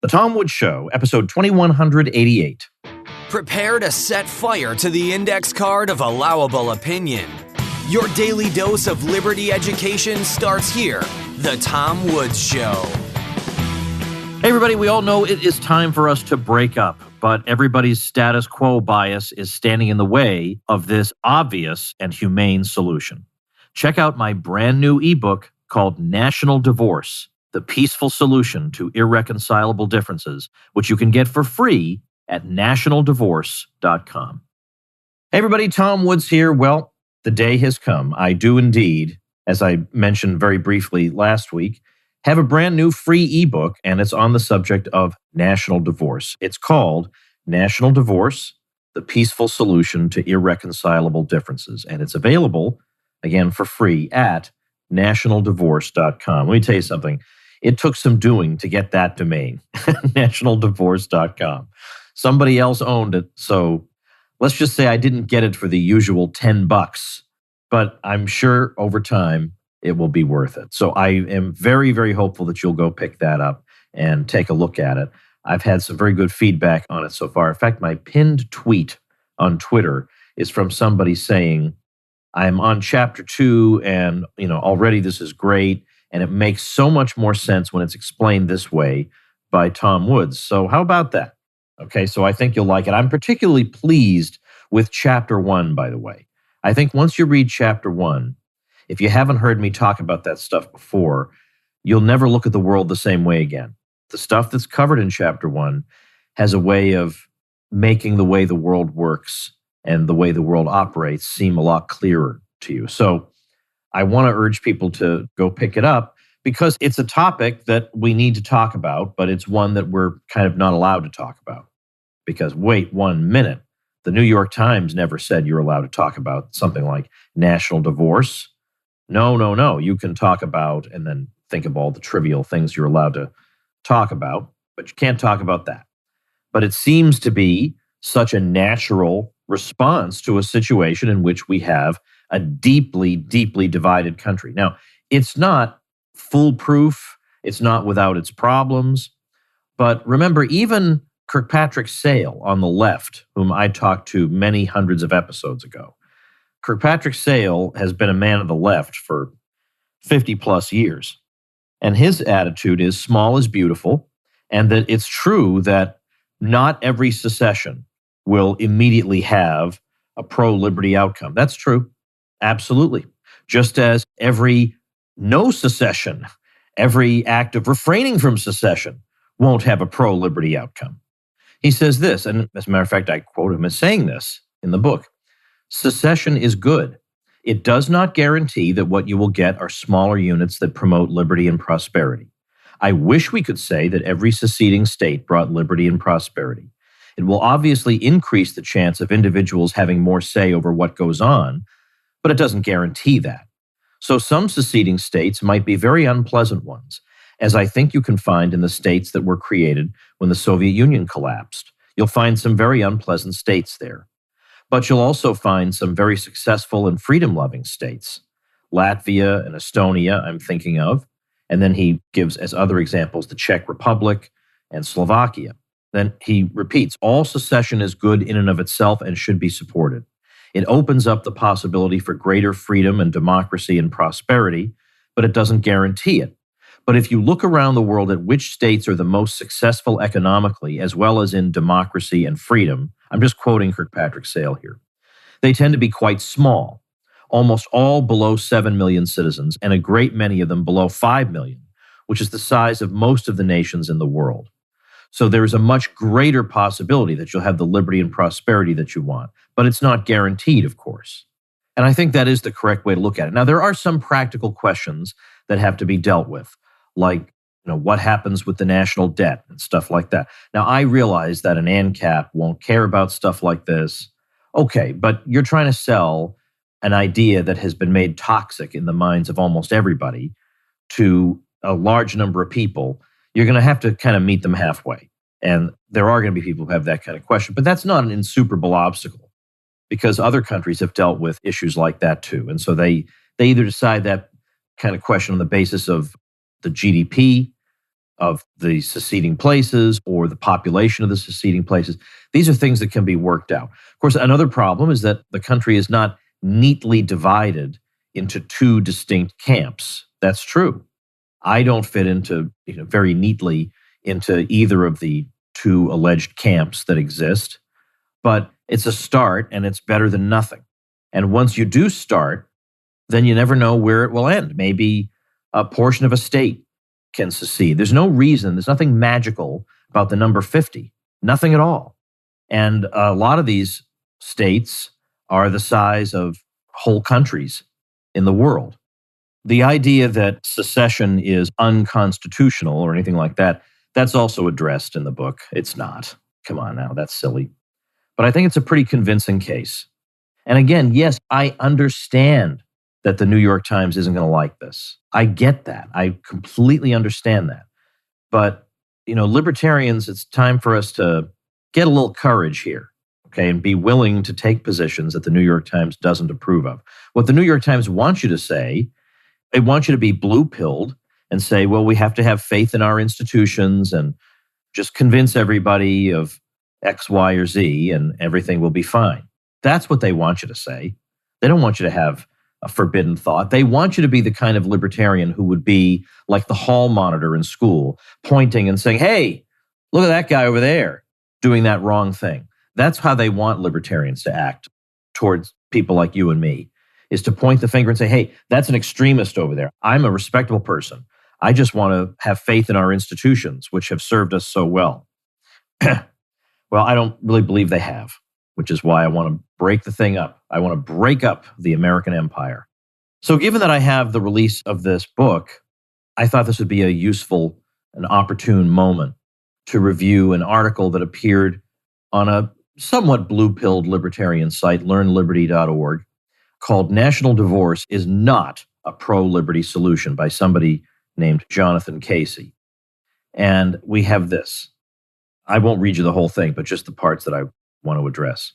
The Tom Woods Show, episode 2188. Prepare to set fire to the index card of allowable opinion. Your daily dose of liberty education starts here. The Tom Woods Show. Hey, everybody, we all know it is time for us to break up, but everybody's status quo bias is standing in the way of this obvious and humane solution. Check out my brand new ebook called National Divorce: The Peaceful Solution to Irreconcilable Differences, which you can get for free at nationaldivorce.com. Hey everybody, Tom Woods here. Well, the day has come. I do indeed, as I mentioned very briefly last week, have a brand new free ebook, and it's on the subject of national divorce. It's called National Divorce: The Peaceful Solution to Irreconcilable Differences, and it's available, again, for free at nationaldivorce.com. Let me tell you something. It took some doing to get that domain, nationaldivorce.com. Somebody else owned it, so let's just say I didn't get it for the usual $10, but I'm sure over time it will be worth it. So I am very, very hopeful that you'll go pick that up and take a look at it. I've had some very good feedback on it so far. In fact, my pinned tweet on Twitter is from somebody saying, I'm on chapter 2 and, already this is great. And it makes so much more sense when it's explained this way by Tom Woods. So how about that? Okay, so I think you'll like it. I'm particularly pleased with chapter 1, by the way. I think once you read chapter 1, if you haven't heard me talk about that stuff before, you'll never look at the world the same way again. The stuff that's covered in chapter 1 has a way of making the way the world works and the way the world operates seem a lot clearer to you. So I want to urge people to go pick it up because it's a topic that we need to talk about, but it's one that we're kind of not allowed to talk about. Because wait 1 minute, the New York Times never said you're allowed to talk about something like national divorce. No. You can talk about and then think of all the trivial things you're allowed to talk about, but you can't talk about that. But it seems to be such a natural response to a situation in which we have a deeply, deeply divided country. Now, it's not foolproof. It's not without its problems. But remember, even Kirkpatrick Sale on the left, whom I talked to many hundreds of episodes ago, Kirkpatrick Sale has been a man of the left for 50 plus years. And his attitude is small is beautiful, and that it's true that not every secession will immediately have a pro-liberty outcome. That's true. Absolutely. Just as every no secession, every act of refraining from secession won't have a pro-liberty outcome. He says this, and as a matter of fact, I quote him as saying this in the book: secession is good. It does not guarantee that what you will get are smaller units that promote liberty and prosperity. I wish we could say that every seceding state brought liberty and prosperity. It will obviously increase the chance of individuals having more say over what goes on, but it doesn't guarantee that. So some seceding states might be very unpleasant ones, as I think you can find in the states that were created when the Soviet Union collapsed. You'll find some very unpleasant states there. But you'll also find some very successful and freedom-loving states. Latvia and Estonia, I'm thinking of. And then he gives as other examples the Czech Republic and Slovakia. Then he repeats, all secession is good in and of itself and should be supported. It opens up the possibility for greater freedom and democracy and prosperity, but it doesn't guarantee it. But if you look around the world at which states are the most successful economically, as well as in democracy and freedom, I'm just quoting Kirkpatrick Sale here, they tend to be quite small, almost all below 7 million citizens, and a great many of them below 5 million, which is the size of most of the nations in the world. So there is a much greater possibility that you'll have the liberty and prosperity that you want, but it's not guaranteed, of course. And I think that is the correct way to look at it. Now, there are some practical questions that have to be dealt with, like, what happens with the national debt and stuff like that. Now, I realize that an ANCAP won't care about stuff like this. Okay, but you're trying to sell an idea that has been made toxic in the minds of almost everybody to a large number of people. You're going to have to kind of meet them halfway. And there are going to be people who have that kind of question. But that's not an insuperable obstacle because other countries have dealt with issues like that too. And so they either decide that kind of question on the basis of the GDP of the seceding places or the population of the seceding places. These are things that can be worked out. Of course, another problem is that the country is not neatly divided into two distinct camps. That's true. I don't fit into, very neatly into either of the two alleged camps that exist, but it's a start and it's better than nothing. And once you do start, then you never know where it will end. Maybe a portion of a state can secede. There's no reason, there's nothing magical about the number 50, nothing at all. And a lot of these states are the size of whole countries in the world. The idea that secession is unconstitutional or anything like that, that's also addressed in the book. It's not. Come on now, that's silly. But I think it's a pretty convincing case. And again, yes, I understand that the New York Times isn't going to like this. I get that. I completely understand that. But, libertarians, it's time for us to get a little courage here, okay, and be willing to take positions that the New York Times doesn't approve of. What the New York Times wants you to say, they want you to be blue-pilled and say, well, we have to have faith in our institutions and just convince everybody of X, Y, or Z and everything will be fine. That's what they want you to say. They don't want you to have a forbidden thought. They want you to be the kind of libertarian who would be like the hall monitor in school, pointing and saying, hey, look at that guy over there doing that wrong thing. That's how they want libertarians to act towards people like you and me, is to point the finger and say, hey, that's an extremist over there. I'm a respectable person. I just want to have faith in our institutions, which have served us so well. Well, I don't really believe they have, which is why I want to break the thing up. I want to break up the American empire. So given that I have the release of this book, I thought this would be a useful and opportune moment to review an article that appeared on a somewhat blue-pilled libertarian site, learnliberty.org, called National Divorce is Not a Pro-Liberty Solution by somebody named Jonathan Casey. And we have this. I won't read you the whole thing, but just the parts that I want to address.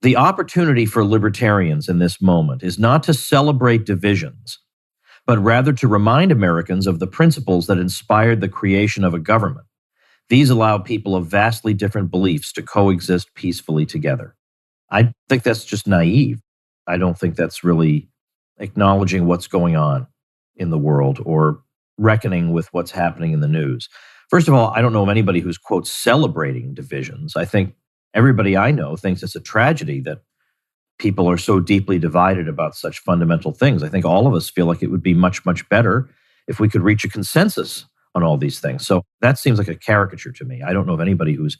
The opportunity for libertarians in this moment is not to celebrate divisions, but rather to remind Americans of the principles that inspired the creation of a government. These allow people of vastly different beliefs to coexist peacefully together. I think that's just naive. I don't think that's really acknowledging what's going on in the world or reckoning with what's happening in the news. First of all, I don't know of anybody who's, quote, celebrating divisions. I think everybody I know thinks it's a tragedy that people are so deeply divided about such fundamental things. I think all of us feel like it would be much, much better if we could reach a consensus on all these things. So that seems like a caricature to me. I don't know of anybody who's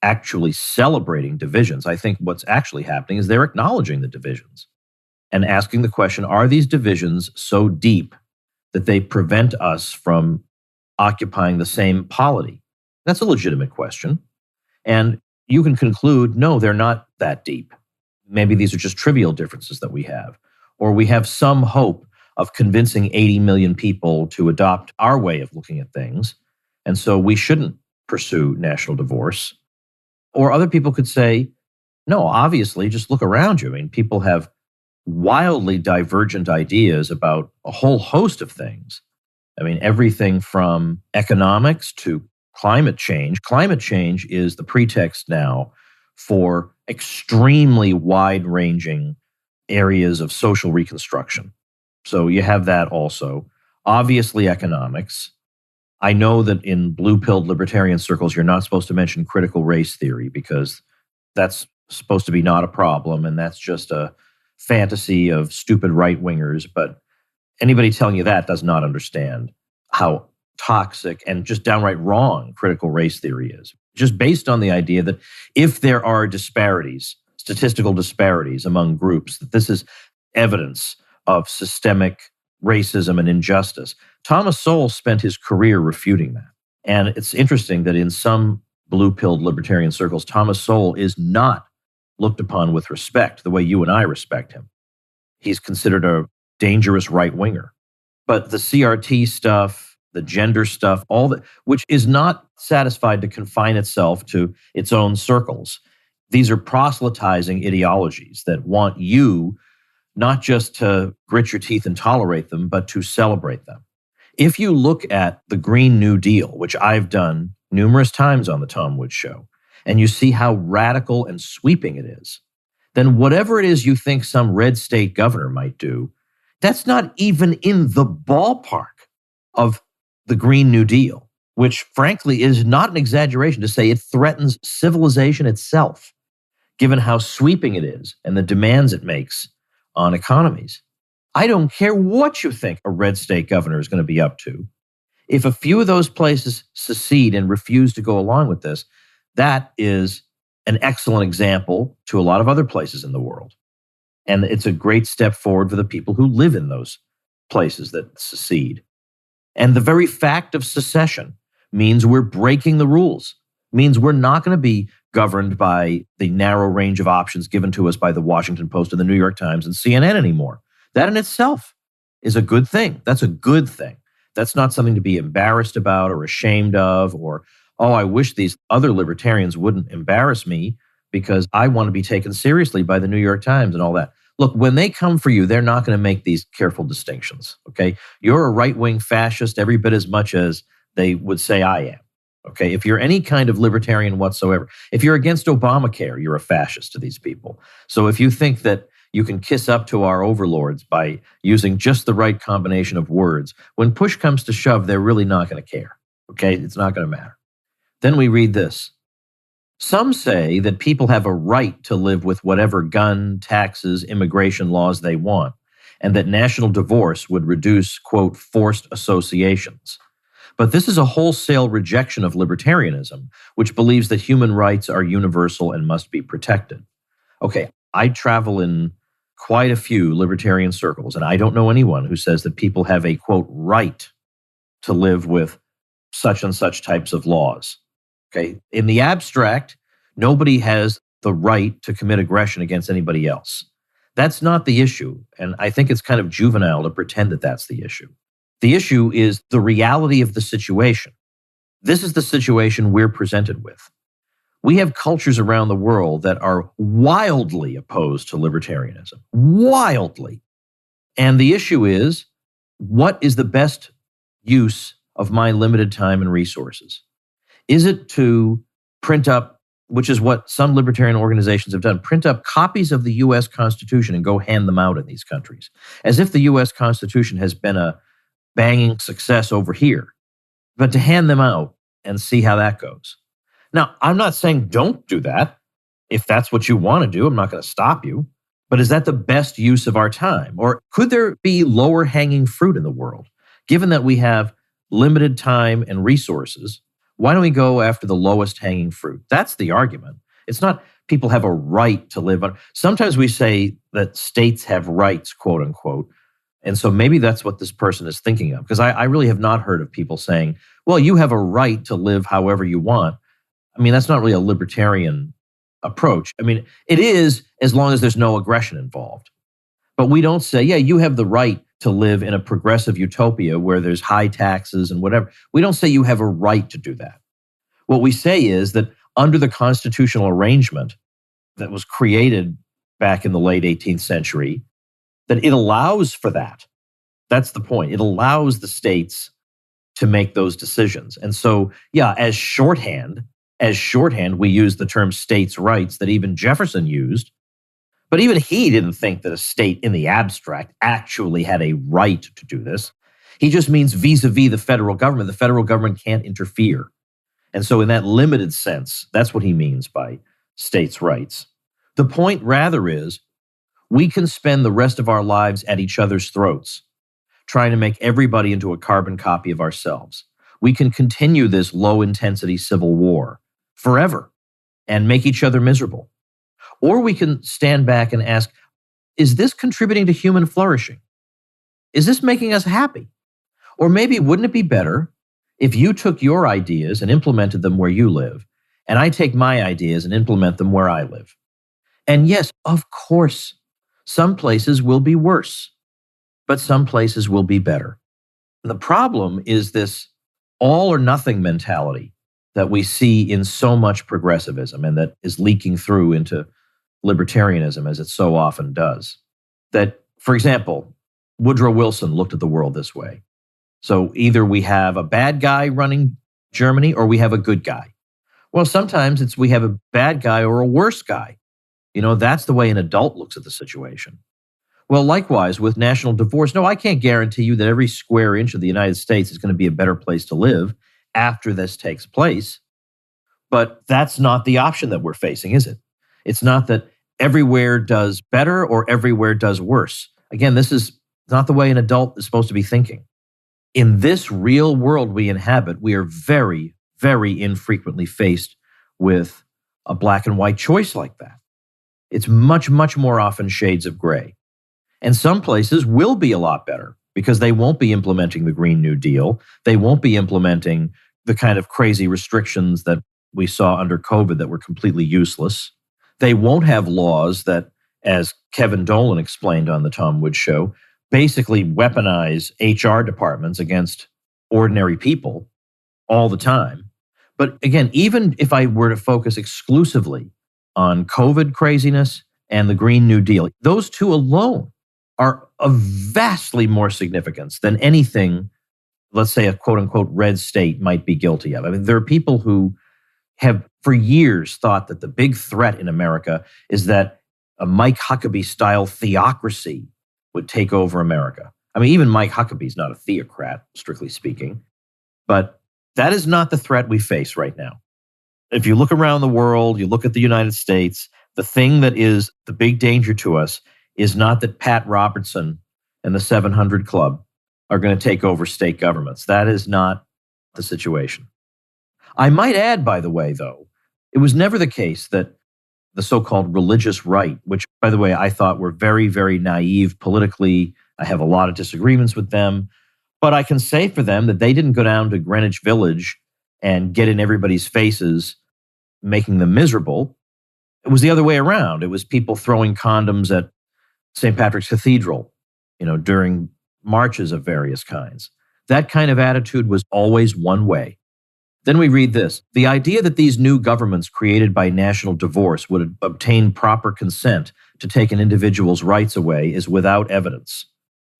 actually celebrating divisions. I think what's actually happening is they're acknowledging the divisions and asking the question, are these divisions so deep that they prevent us from occupying the same polity? That's a legitimate question. And you can conclude, no, they're not that deep. Maybe these are just trivial differences that we have. Or we have some hope of convincing 80 million people to adopt our way of looking at things. And so we shouldn't pursue national divorce. Or other people could say, no, obviously, just look around you. I mean, people have wildly divergent ideas about a whole host of things. I mean, everything from economics to climate change. Climate change is the pretext now for extremely wide-ranging areas of social reconstruction. So you have that also. Obviously, economics. I know that in blue-pilled libertarian circles, you're not supposed to mention critical race theory because that's supposed to be not a problem, and that's just a fantasy of stupid right-wingers. But anybody telling you that does not understand how toxic and just downright wrong critical race theory is. Just based on the idea that if there are disparities, statistical disparities among groups, that this is evidence of systemic racism and injustice. Thomas Sowell spent his career refuting that. And it's interesting that in some blue-pilled libertarian circles, Thomas Sowell is not looked upon with respect the way you and I respect him. He's considered a dangerous right-winger. But the CRT stuff, the gender stuff, all that, which is not satisfied to confine itself to its own circles. These are proselytizing ideologies that want you not just to grit your teeth and tolerate them, but to celebrate them. If you look at the Green New Deal, which I've done numerous times on the Tom Woods Show, and you see how radical and sweeping it is, then whatever it is you think some red state governor might do, that's not even in the ballpark of the Green New Deal, which frankly is not an exaggeration to say it threatens civilization itself, given how sweeping it is and the demands it makes on economies. I don't care what you think a red state governor is going to be up to. If a few of those places secede and refuse to go along with this, that is an excellent example to a lot of other places in the world. And it's a great step forward for the people who live in those places that secede. And the very fact of secession means we're breaking the rules, means we're not going to be governed by the narrow range of options given to us by the Washington Post and the New York Times and CNN anymore. That in itself is a good thing. That's a good thing. That's not something to be embarrassed about or ashamed of, or, oh, I wish these other libertarians wouldn't embarrass me because I want to be taken seriously by the New York Times and all that. Look, when they come for you, they're not going to make these careful distinctions, okay? You're a right-wing fascist every bit as much as they would say I am, okay? If you're any kind of libertarian whatsoever, if you're against Obamacare, you're a fascist to these people. So if you think that you can kiss up to our overlords by using just the right combination of words, when push comes to shove, they're really not going to care, okay? It's not going to matter. Then we read this. Some say that people have a right to live with whatever gun, taxes, immigration laws they want, and that national divorce would reduce, quote, forced associations. But this is a wholesale rejection of libertarianism, which believes that human rights are universal and must be protected. Okay, I travel in quite a few libertarian circles, and I don't know anyone who says that people have a, quote, right to live with such and such types of laws. Okay. In the abstract, nobody has the right to commit aggression against anybody else. That's not the issue. And I think it's kind of juvenile to pretend that that's the issue. The issue is the reality of the situation. This is the situation we're presented with. We have cultures around the world that are wildly opposed to libertarianism. Wildly. And the issue is, what is the best use of my limited time and resources? Is it to print up, which is what some libertarian organizations have done, print up copies of the U.S. Constitution and go hand them out in these countries, as if the U.S. Constitution has been a banging success over here, but to hand them out and see how that goes. Now, I'm not saying don't do that. If that's what you want to do, I'm not going to stop you. But is that the best use of our time? Or could there be lower hanging fruit in the world? Given that we have limited time and resources, why don't we go after the lowest hanging fruit? That's the argument. It's not people have a right to live on. Sometimes we say that states have rights, quote unquote. And so maybe that's what this person is thinking of. Because I really have not heard of people saying, well, you have a right to live however you want. I mean, that's not really a libertarian approach. I mean, it is as long as there's no aggression involved. But we don't say, yeah, you have the right to live in a progressive utopia where there's high taxes and whatever. We don't say you have a right to do that. What we say is that under the constitutional arrangement that was created back in the late 18th century, that it allows for that. That's the point. It allows the states to make those decisions. And so, yeah, as shorthand, we use the term states' rights that even Jefferson used. But even he didn't think that a state in the abstract actually had a right to do this. He just means vis-a-vis the federal government. The federal government can't interfere. And so in that limited sense, that's what he means by states' rights. The point rather is we can spend the rest of our lives at each other's throats, trying to make everybody into a carbon copy of ourselves. We can continue this low-intensity civil war forever and make each other miserable. Or we can stand back and ask, is this contributing to human flourishing? Is this making us happy? Or maybe wouldn't it be better if you took your ideas and implemented them where you live, and I take my ideas and implement them where I live? And yes, of course, some places will be worse, but some places will be better. And the problem is this all or nothing mentality that we see in so much progressivism and that is leaking through into libertarianism as it so often does. That, for example, Woodrow Wilson looked at the world this way. So either we have a bad guy running Germany or we have a good guy. Well, sometimes it's we have a bad guy or a worse guy. That's the way an adult looks at the situation. Well, likewise, with national divorce, no, I can't guarantee you that every square inch of the United States is going to be a better place to live after this takes place. But that's not the option that we're facing, is it? It's not that everywhere does better or everywhere does worse. Again, this is not the way an adult is supposed to be thinking. In this real world we inhabit, we are very, very infrequently faced with a black and white choice like that. It's much, much more often shades of gray. And some places will be a lot better because they won't be implementing the Green New Deal. They won't be implementing the kind of crazy restrictions that we saw under COVID that were completely useless. They won't have laws that, as Kevin Dolan explained on the Tom Woods Show, basically weaponize HR departments against ordinary people all the time. But again, even if I were to focus exclusively on COVID craziness and the Green New Deal, those two alone are of vastly more significance than anything, let's say, a quote unquote red state might be guilty of. I mean, there are people who have for years thought that the big threat in America is that a Mike Huckabee style theocracy would take over America. I mean, even Mike Huckabee's not a theocrat, strictly speaking, but that is not the threat we face right now. If you look around the world, you look at the United States, the thing that is the big danger to us is not that Pat Robertson and the 700 Club are going to take over state governments. That is not the situation. I might add, by the way, though, it was never the case that the so-called religious right, which, by the way, I thought were very, very naive politically. I have a lot of disagreements with them. But I can say for them that they didn't go down to Greenwich Village and get in everybody's faces, making them miserable. It was the other way around. It was people throwing condoms at St. Patrick's Cathedral, during marches of various kinds. That kind of attitude was always one way. Then we read this. The idea that these new governments created by national divorce would obtain proper consent to take an individual's rights away is without evidence.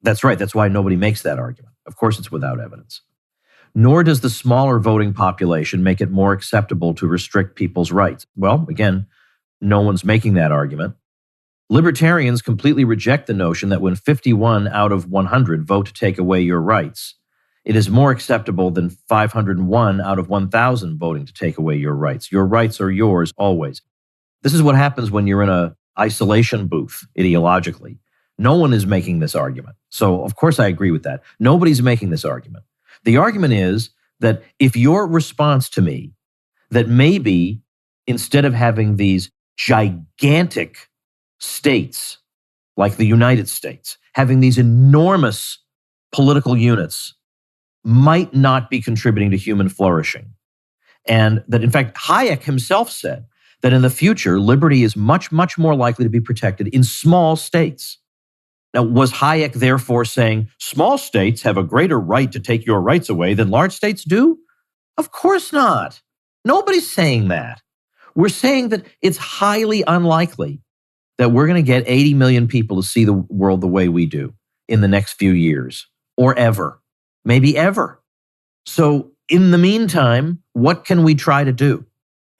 That's right. That's why nobody makes that argument. Of course, it's without evidence. Nor does the smaller voting population make it more acceptable to restrict people's rights. Well, again, no one's making that argument. Libertarians completely reject the notion that when 51 out of 100 vote to take away your rights, it is more acceptable than 501 out of 1,000 voting to take away your rights. Your rights are yours always. This is what happens when you're in an isolation booth ideologically. No one is making this argument. So, of course, I agree with that. Nobody's making this argument. The argument is that if your response to me, that maybe instead of having these gigantic states like the United States, having these enormous political units, might not be contributing to human flourishing. And that, in fact, Hayek himself said that in the future, liberty is much, much more likely to be protected in small states. Now, was Hayek therefore saying small states have a greater right to take your rights away than large states do? Of course not. Nobody's saying that. We're saying that it's highly unlikely that we're going to get 80 million people to see the world the way we do in the next few years, or ever, maybe ever. So in the meantime, what can we try to do?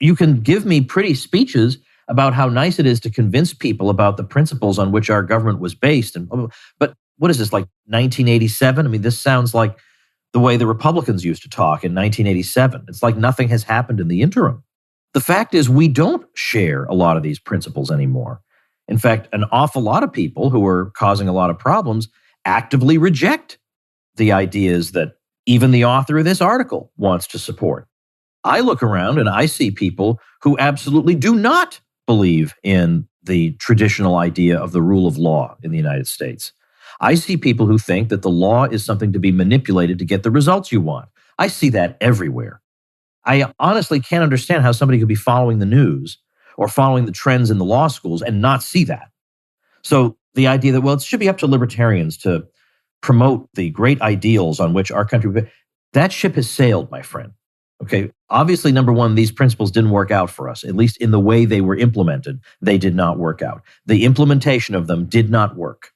You can give me pretty speeches about how nice it is to convince people about the principles on which our government was based. But what is this, like 1987? I mean, this sounds like the way the Republicans used to talk in 1987. It's like nothing has happened in the interim. The fact is, we don't share a lot of these principles anymore. In fact, an awful lot of people who are causing a lot of problems actively reject the ideas that even the author of this article wants to support. I look around and I see people who absolutely do not believe in the traditional idea of the rule of law in the United States. I see people who think that the law is something to be manipulated to get the results you want. I see that everywhere. I honestly can't understand how somebody could be following the news or following the trends in the law schools and not see that. So the idea that, well, it should be up to libertarians to promote the great ideals on which our country, that ship has sailed, my friend. Okay, obviously, number one, these principles didn't work out for us, at least in the way they were implemented. They did not work out. The implementation of them did not work.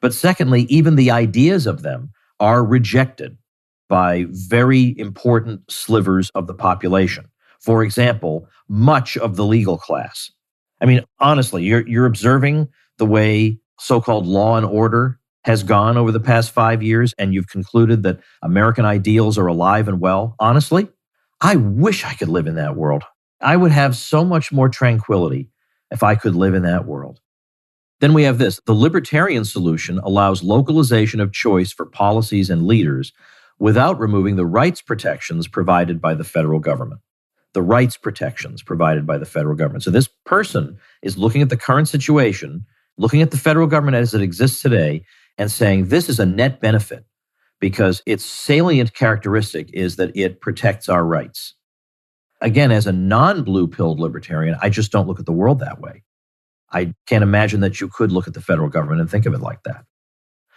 But secondly, even the ideas of them are rejected. by very important slivers of the population. For example, much of the legal class. I mean, honestly, you're observing the way so-called law and order has gone over the past 5 years, and you've concluded that American ideals are alive and well. Honestly, I wish I could live in that world. I would have so much more tranquility if I could live in that world. Then we have this. The libertarian solution allows localization of choice for policies and leaders without removing the rights protections provided by the federal government. The rights protections provided by the federal government. So this person is looking at the current situation, looking at the federal government as it exists today, and saying this is a net benefit because its salient characteristic is that it protects our rights. Again, as a non-blue-pilled libertarian, I just don't look at the world that way. I can't imagine that you could look at the federal government and think of it like that.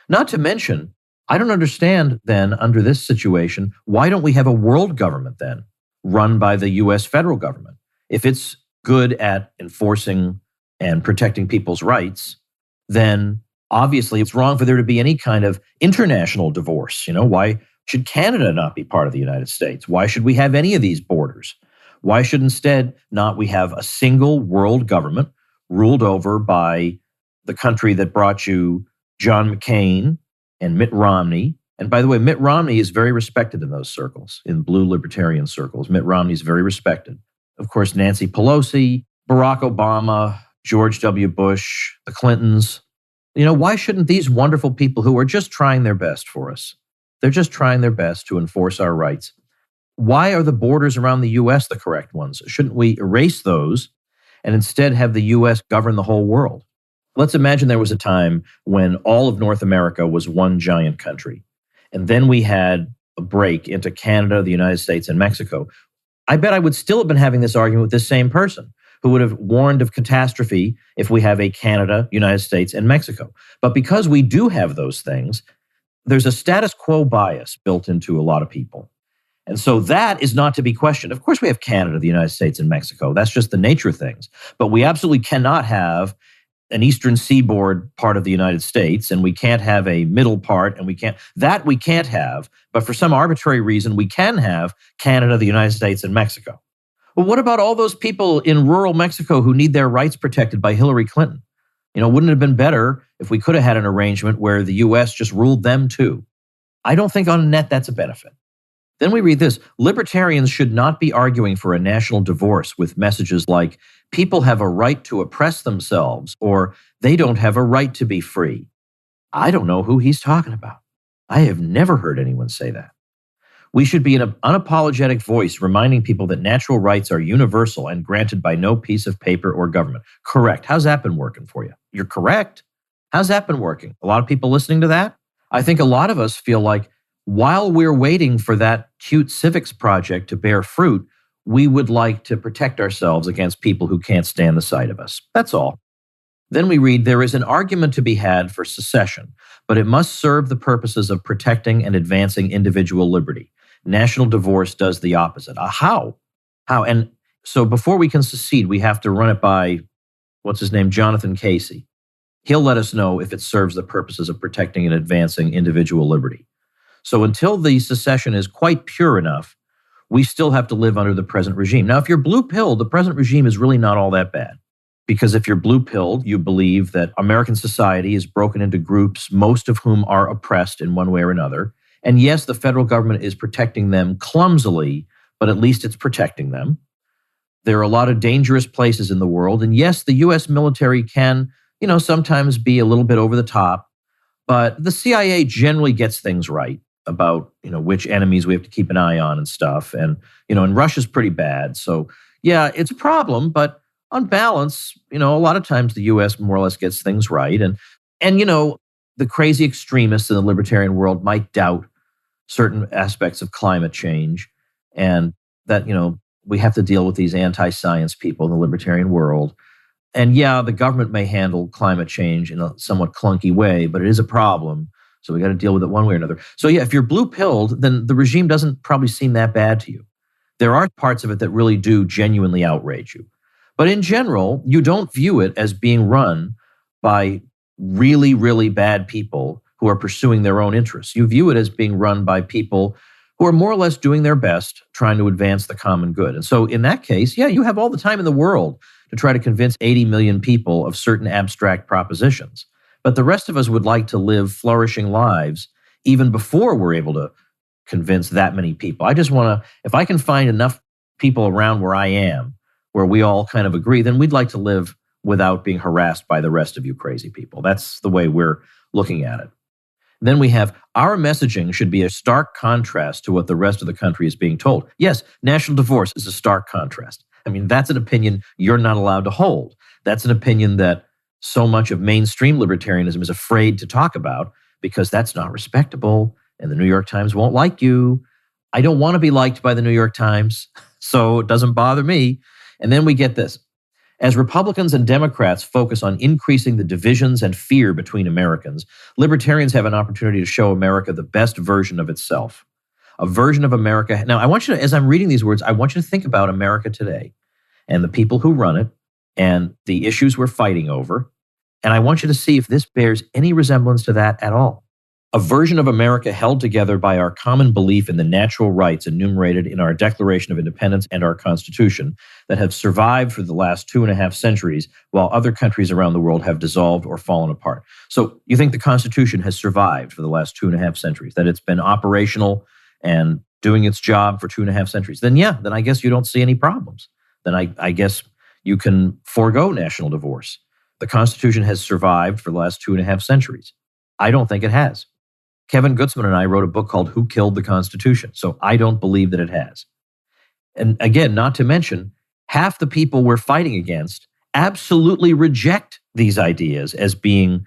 Not to mention, I don't understand then, under this situation, why don't we have a world government then, run by the U.S. federal government? If it's good at enforcing and protecting people's rights, then obviously it's wrong for there to be any kind of international divorce. Why should Canada not be part of the United States? Why should we have any of these borders? Why should instead not we have a single world government ruled over by the country that brought you John McCain and Mitt Romney? And by the way, Mitt Romney is very respected in those circles, in blue libertarian circles. Mitt Romney is very respected. Of course, Nancy Pelosi, Barack Obama, George W. Bush, the Clintons. Why shouldn't these wonderful people who are just trying their best for us, they're just trying their best to enforce our rights, why are the borders around the U.S. the correct ones? Shouldn't we erase those and instead have the U.S. govern the whole world? Let's imagine there was a time when all of North America was one giant country. And then we had a break into Canada, the United States, and Mexico. I bet I would still have been having this argument with this same person who would have warned of catastrophe if we have a Canada, United States, and Mexico. But because we do have those things, there's a status quo bias built into a lot of people. And so that is not to be questioned. Of course, we have Canada, the United States, and Mexico. That's just the nature of things. But we absolutely cannot have an eastern seaboard part of the United States, and we can't have a middle part, and we can't have. But for some arbitrary reason, we can have Canada, the United States, and Mexico. Well, what about all those people in rural Mexico who need their rights protected by Hillary Clinton? Wouldn't it have been better if we could have had an arrangement where the U.S. just ruled them too? I don't think on net that's a benefit. Then we read this. Libertarians should not be arguing for a national divorce with messages like, people have a right to oppress themselves, or they don't have a right to be free. I don't know who he's talking about. I have never heard anyone say that. We should be an unapologetic voice reminding people that natural rights are universal and granted by no piece of paper or government. Correct. How's that been working for you? You're correct. How's that been working? A lot of people listening to that? I think a lot of us feel like while we're waiting for that cute civics project to bear fruit, we would like to protect ourselves against people who can't stand the sight of us. That's all. Then we read, there is an argument to be had for secession, but it must serve the purposes of protecting and advancing individual liberty. National divorce does the opposite. How? And so before we can secede, we have to run it by, what's his name, Jonathan Casey. He'll let us know if it serves the purposes of protecting and advancing individual liberty. So until the secession is quite pure enough, we still have to live under the present regime. Now, if you're blue-pilled, the present regime is really not all that bad. Because if you're blue-pilled, you believe that American society is broken into groups, most of whom are oppressed in one way or another. And yes, the federal government is protecting them clumsily, but at least it's protecting them. There are a lot of dangerous places in the world. And yes, the U.S. military can, sometimes be a little bit over the top. But the CIA generally gets things right about, which enemies we have to keep an eye on and stuff. And, and Russia's pretty bad. So, yeah, it's a problem. But on balance, a lot of times the U.S. more or less gets things right. And the crazy extremists in the libertarian world might doubt certain aspects of climate change and that, we have to deal with these anti-science people in the libertarian world. And yeah, the government may handle climate change in a somewhat clunky way, but it is a problem. So we got to deal with it one way or another. So yeah, if you're blue-pilled, then the regime doesn't probably seem that bad to you. There are parts of it that really do genuinely outrage you. But in general, you don't view it as being run by really, really bad people who are pursuing their own interests. You view it as being run by people who are more or less doing their best trying to advance the common good. And so in that case, yeah, you have all the time in the world to try to convince 80 million people of certain abstract propositions. But the rest of us would like to live flourishing lives even before we're able to convince that many people. I just want to, if I can find enough people around where I am, where we all kind of agree, then we'd like to live without being harassed by the rest of you crazy people. That's the way we're looking at it. Then we have our messaging should be a stark contrast to what the rest of the country is being told. Yes, national divorce is a stark contrast. I mean, that's an opinion you're not allowed to hold. That's an opinion that so much of mainstream libertarianism is afraid to talk about because that's not respectable and the New York Times won't like you. I don't want to be liked by the New York Times, so it doesn't bother me. And then we get this. As Republicans and Democrats focus on increasing the divisions and fear between Americans, libertarians have an opportunity to show America the best version of itself. A version of America. Now, I want you to, as I'm reading these words, I want you to think about America today and the people who run it and the issues we're fighting over. And I want you to see if this bears any resemblance to that at all. A version of America held together by our common belief in the natural rights enumerated in our Declaration of Independence and our Constitution that have survived for the last 2.5 centuries, while other countries around the world have dissolved or fallen apart. So you think the Constitution has survived for the last 2.5 centuries, that it's been operational and doing its job for 2.5 centuries? Then yeah, then I guess you don't see any problems. Then I guess you can forego national divorce. The Constitution has survived for the last 2.5 centuries. I don't think it has. Kevin Gutzman and I wrote a book called Who Killed the Constitution? So I don't believe that it has. And again, not to mention, half the people we're fighting against absolutely reject these ideas as being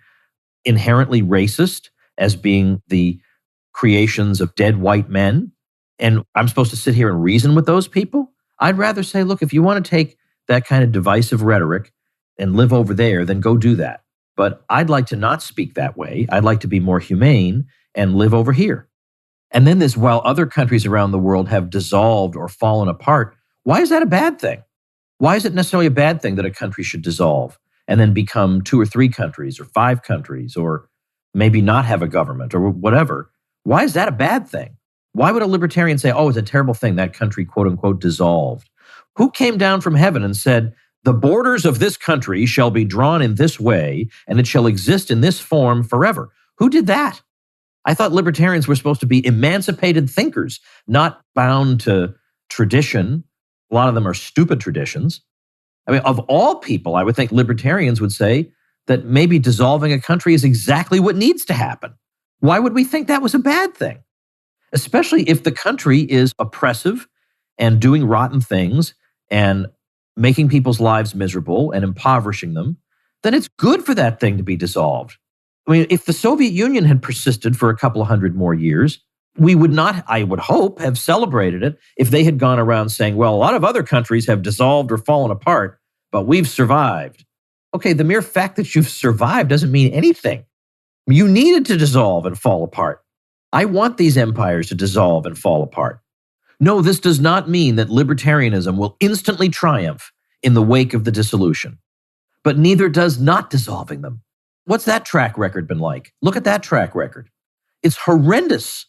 inherently racist, as being the creations of dead white men. And I'm supposed to sit here and reason with those people? I'd rather say, look, if you want to take that kind of divisive rhetoric and live over there, then go do that. But I'd like to not speak that way. I'd like to be more humane and live over here. And then this, while other countries around the world have dissolved or fallen apart, why is that a bad thing? Why is it necessarily a bad thing that a country should dissolve and then become 2 or 3 countries or 5 countries or maybe not have a government or whatever? Why is that a bad thing? Why would a libertarian say, oh, it's a terrible thing that country, quote unquote, dissolved? Who came down from heaven and said, the borders of this country shall be drawn in this way and it shall exist in this form forever? Who did that? I thought libertarians were supposed to be emancipated thinkers, not bound to tradition. A lot of them are stupid traditions. I mean, of all people, I would think libertarians would say that maybe dissolving a country is exactly what needs to happen. Why would we think that was a bad thing? Especially if the country is oppressive and doing rotten things and making people's lives miserable and impoverishing them, then it's good for that thing to be dissolved. I mean, if the Soviet Union had persisted for a couple of hundred more years, we would not, I would hope, have celebrated it if they had gone around saying, well, a lot of other countries have dissolved or fallen apart, but we've survived. Okay, the mere fact that you've survived doesn't mean anything. You needed to dissolve and fall apart. I want these empires to dissolve and fall apart. No, this does not mean that libertarianism will instantly triumph in the wake of the dissolution, but neither does not dissolving them. What's that track record been like? Look at that track record. It's horrendous.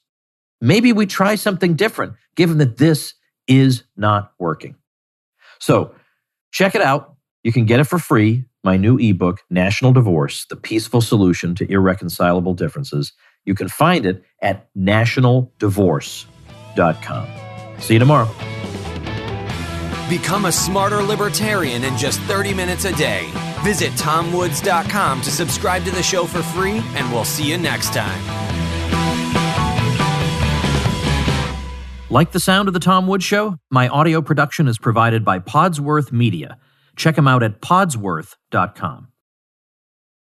Maybe we try something different, given that this is not working. So check it out. You can get it for free. My new ebook, National Divorce, The Peaceful Solution to Irreconcilable Differences. You can find it at nationaldivorce.com. See you tomorrow. Become a smarter libertarian in just 30 minutes a day. Visit TomWoods.com to subscribe to the show for free, and we'll see you next time. Like the sound of The Tom Woods Show? My audio production is provided by Podsworth Media. Check them out at podsworth.com.